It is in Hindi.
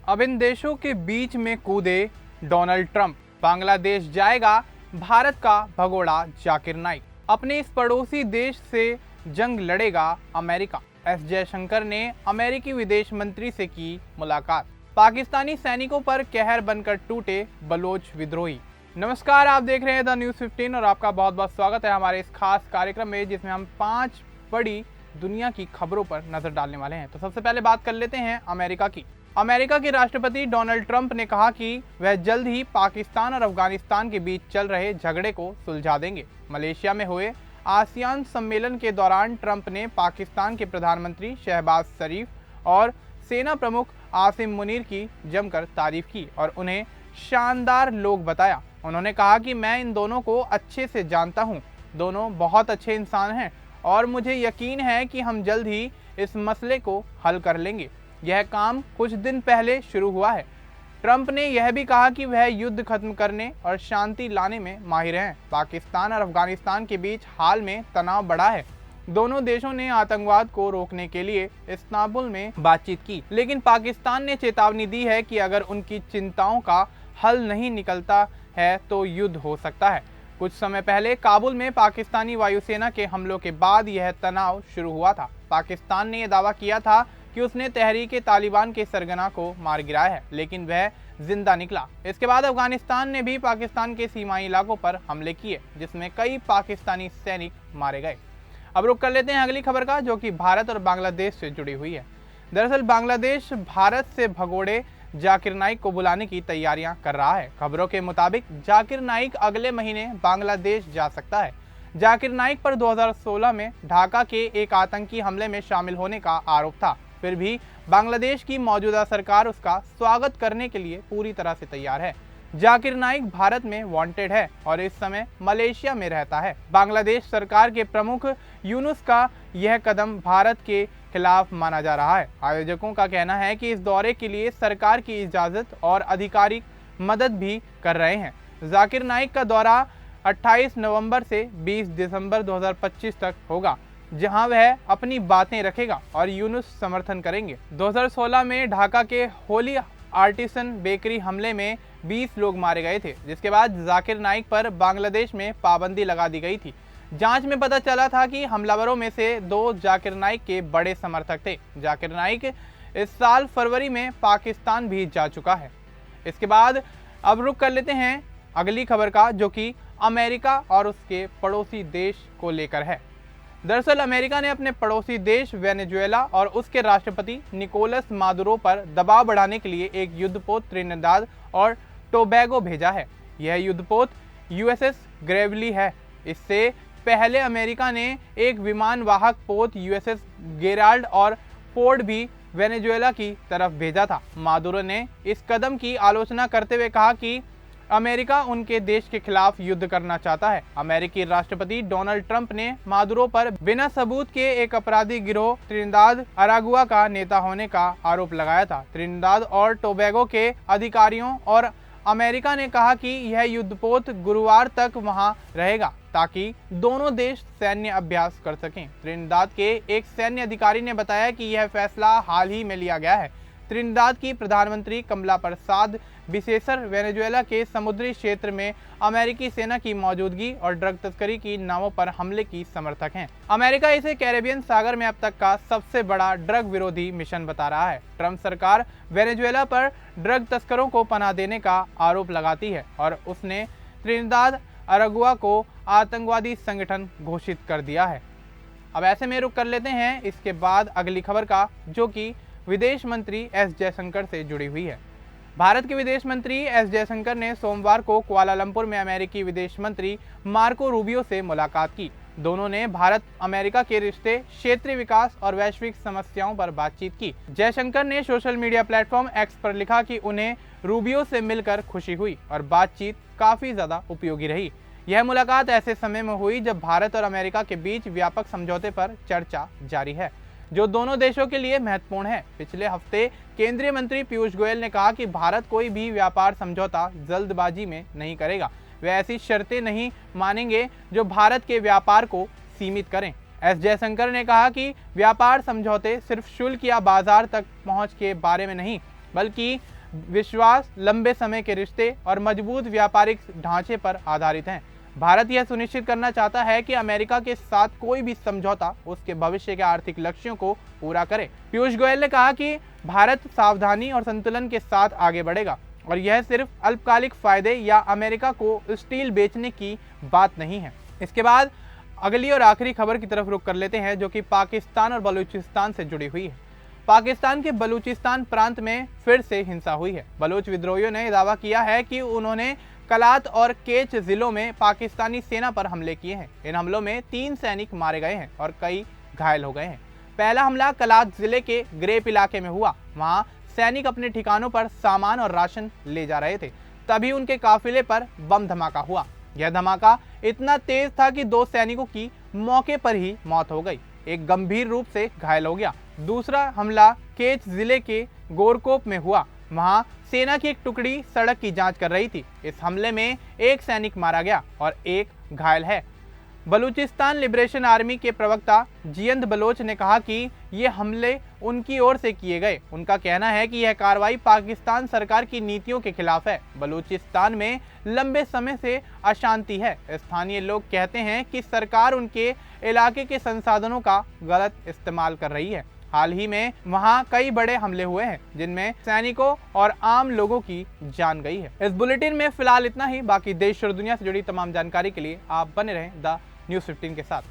अब इन देशों के बीच में कूदे डोनाल्ड ट्रंप। बांग्लादेश जाएगा भारत का भगोड़ा जाकिर नाइक। अपने इस पड़ोसी देश से जंग लड़ेगा अमेरिका। एस जयशंकर ने अमेरिकी विदेश मंत्री से की मुलाकात। पाकिस्तानी सैनिकों पर कहर बनकर टूटे बलोच विद्रोही। नमस्कार, आप देख रहे हैं द न्यूज़ 15 और आपका बहुत बहुत स्वागत है हमारे इस खास कार्यक्रम में, जिसमें हम 5 बड़ी दुनिया की खबरों पर नजर डालने वाले हैं। तो सबसे पहले बात कर लेते हैं अमेरिका की। अमेरिका के राष्ट्रपति डोनाल्ड ट्रंप ने कहा कि वह जल्द ही पाकिस्तान और अफगानिस्तान के बीच चल रहे झगड़े को सुलझा देंगे। मलेशिया में हुए आसियान सम्मेलन के दौरान ट्रंप ने पाकिस्तान के प्रधानमंत्री शहबाज शरीफ और सेना प्रमुख आसिम मुनीर की जमकर तारीफ की और उन्हें शानदार लोग बताया। उन्होंने कहा कि मैं इन दोनों को अच्छे से जानता हूं, दोनों बहुत अच्छे इंसान हैं और मुझे यकीन है कि हम जल्द ही इस मसले को हल कर लेंगे। यह काम कुछ दिन पहले शुरू हुआ है। ट्रंप ने यह भी कहा कि वह युद्ध खत्म करने और शांति लाने में माहिर हैं। पाकिस्तान और अफगानिस्तान के बीच हाल में तनाव बढ़ा है। दोनों देशों ने आतंकवाद को रोकने के लिए इस्तांबुल में बातचीत की, लेकिन पाकिस्तान ने चेतावनी दी है कि अगर उनकी चिंताओं का हल नहीं निकलता है तो युद्ध हो सकता है। कुछ समय पहले काबुल में पाकिस्तानी वायुसेना के हमलों के बाद यह तनाव शुरू हुआ था। पाकिस्तान ने यह दावा किया था कि उसने तहरीक तालिबान के सरगना को मार गिराया है, लेकिन वह जिंदा निकला। इसके बाद अफगानिस्तान ने भी पाकिस्तान के सीमाई इलाकों पर हमले किए, जिसमें कई पाकिस्तानी सैनिक मारे गए। अब रुक कर लेते हैं अगली खबर का, जो कि भारत और बांग्लादेश से जुड़ी हुई है। दरअसल बांग्लादेश भारत से भगोड़े जाकिर नाइक को बुलाने की तैयारियां कर रहा है। खबरों के मुताबिक जाकिर नाइक अगले महीने बांग्लादेश जा सकता है। जाकिर नाइक पर 2016 में ढाका के एक आतंकी हमले में शामिल होने का आरोप था। फिर भी बांग्लादेश की मौजूदा सरकार उसका स्वागत करने के लिए पूरी तरह से तैयार है। जाकिर नाइक भारत में वांटेड है और इस समय मलेशिया में रहता है। बांग्लादेश सरकार के प्रमुख यूनुस का यह कदम भारत के खिलाफ माना जा रहा है। आयोजकों का कहना है कि इस दौरे के लिए सरकार की इजाजत और आधिकारिक मदद भी कर रहे हैं। जाकिर नाइक का दौरा 28 नवंबर से 20 दिसंबर 2025 तक होगा, जहां वह अपनी बातें रखेगा और यूनुस समर्थन करेंगे। 2016 में ढाका के होली आर्टिसन बेकरी हमले में 20 लोग मारे गए थे, जिसके बाद जाकिर नाइक पर बांग्लादेश में पाबंदी लगा दी गई थी। जांच में पता चला था कि हमलावरों में से 2 जाकिर नाइक के बड़े समर्थक थे। जाकिर नाइक इस साल फरवरी में पाकिस्तान भी जा चुका है। इसके बाद अब रुक कर लेते हैं अगली खबर का, जो कि अमेरिका और उसके पड़ोसी देश को लेकर है। दरअसल अमेरिका ने अपने पड़ोसी देश वेनेजुएला और उसके राष्ट्रपति निकोलस मादुरो पर दबाव बढ़ाने के लिए एक युद्धपोत त्रिनिदाद और टोबैगो भेजा है। यह युद्धपोत यूएसएस ग्रेवली है। इससे पहले अमेरिका ने एक विमान वाहक पोत यूएसएस गेराल्ड और फोर्ड भी वेनेजुएला की तरफ भेजा था। मादुरो ने इस कदम की आलोचना करते हुए कहा कि अमेरिका उनके देश के खिलाफ युद्ध करना चाहता है। अमेरिकी राष्ट्रपति डोनाल्ड ट्रंप ने मादुरो पर बिना सबूत के एक अपराधी गिरोह त्रिनिदाद अरागुआ का नेता होने का आरोप लगाया था। त्रिनिदाद और टोबैगो के अधिकारियों और अमेरिका ने कहा कि यह युद्धपोत गुरुवार तक वहां रहेगा ताकि दोनों देश सैन्य अभ्यास कर सकें। त्रिनिदाद के एक सैन्य अधिकारी ने बताया कि यह फैसला हाल ही में लिया गया है। त्रिनिदाद की प्रधानमंत्री कमला प्रसाद विशेषर वेनेजुएला के समुद्री क्षेत्र में अमेरिकी सेना की मौजूदगी और ड्रग तस्करी की नावों पर हमले की समर्थक हैं। अमेरिका इसे कैरेबियन सागर में अब तक का सबसे बड़ा ड्रग विरोधी मिशन बता रहा है। ट्रंप सरकार वेनेजुएला पर ड्रग तस्करों को पनाह देने का आरोप लगाती है और उसने त्रिनिदाद अरागुआ को आतंकवादी संगठन घोषित कर दिया है। अब ऐसे में रुक कर लेते हैं इसके बाद अगली खबर का, जो कि विदेश मंत्री एस जयशंकर से जुड़ी हुई है। भारत के विदेश मंत्री एस जयशंकर ने सोमवार को कुआलालंपुर में अमेरिकी विदेश मंत्री मार्को रूबियो से मुलाकात की। दोनों ने भारत अमेरिका के रिश्ते, क्षेत्रीय विकास और वैश्विक समस्याओं पर बातचीत की। जयशंकर ने सोशल मीडिया प्लेटफॉर्म एक्स पर लिखा कि उन्हें रूबियो से मिलकर खुशी हुई और बातचीत काफी ज्यादा उपयोगी रही। यह मुलाकात ऐसे समय में हुई जब भारत और अमेरिका के बीच व्यापक समझौते पर चर्चा जारी है, जो दोनों देशों के लिए महत्वपूर्ण है। पिछले हफ्ते केंद्रीय मंत्री पीयूष गोयल ने कहा कि भारत कोई भी व्यापार समझौता जल्दबाजी में नहीं करेगा। वे ऐसी शर्तें नहीं मानेंगे जो भारत के व्यापार को सीमित करें। एस जयशंकर ने कहा कि व्यापार समझौते सिर्फ शुल्क या बाजार तक पहुंच के बारे में नहीं, बल्कि विश्वास, लंबे समय के रिश्ते और मजबूत व्यापारिक ढांचे पर आधारित हैं। भारत यह सुनिश्चित करना चाहता है कि अमेरिका के साथ कोई भी समझौता उसके भविष्य के आर्थिक लक्ष्यों को पूरा करे। पीयूष गोयल ने कहा कि भारत सावधानी और संतुलन के साथ आगे बढ़ेगा और यह सिर्फ अल्पकालिक फायदे या अमेरिका को स्टील बेचने की बात नहीं है। इसके बाद अगली और आखिरी खबर की तरफ रुख कर लेते हैं, जो कि पाकिस्तान और बलूचिस्तान से जुड़ी हुई है। पाकिस्तान के बलूचिस्तान प्रांत में फिर से हिंसा हुई है। बलूच विद्रोहियों ने दावा किया है कि उन्होंने कलात और केच जिलों में पाकिस्तानी सेना पर हमले किए हैं। इन हमलों में 3 सैनिक मारे गए हैं और कई घायल हो गए हैं। पहला हमला कलात जिले के ग्रेप इलाके में हुआ। वहां सैनिक अपने ठिकानों पर सामान और राशन ले जा रहे थे, तभी उनके काफिले पर बम धमाका हुआ। यह धमाका इतना तेज था कि 2 सैनिकों की मौके पर ही मौत हो गई, एक गंभीर रूप से घायल हो गया। दूसरा हमला केच जिले के गोरकोप में हुआ। वहां सेना की एक टुकड़ी सड़क की जांच कर रही थी। इस हमले में 1 सैनिक मारा गया और 1 घायल है। बलूचिस्तान लिबरेशन आर्मी के प्रवक्ता जियंत बलोच ने कहा कि ये हमले उनकी ओर से किए गए। उनका कहना है कि यह कार्रवाई पाकिस्तान सरकार की नीतियों के खिलाफ है। बलूचिस्तान में लंबे समय से अशांति है। स्थानीय लोग कहते हैं कि सरकार उनके इलाके के संसाधनों का गलत इस्तेमाल कर रही है। हाल ही में वहां कई बड़े हमले हुए हैं, जिनमें सैनिकों और आम लोगों की जान गई है। इस बुलेटिन में फिलहाल इतना ही। बाकी देश और दुनिया से जुड़ी तमाम जानकारी के लिए आप बने रहें द न्यूज़ 15 के साथ।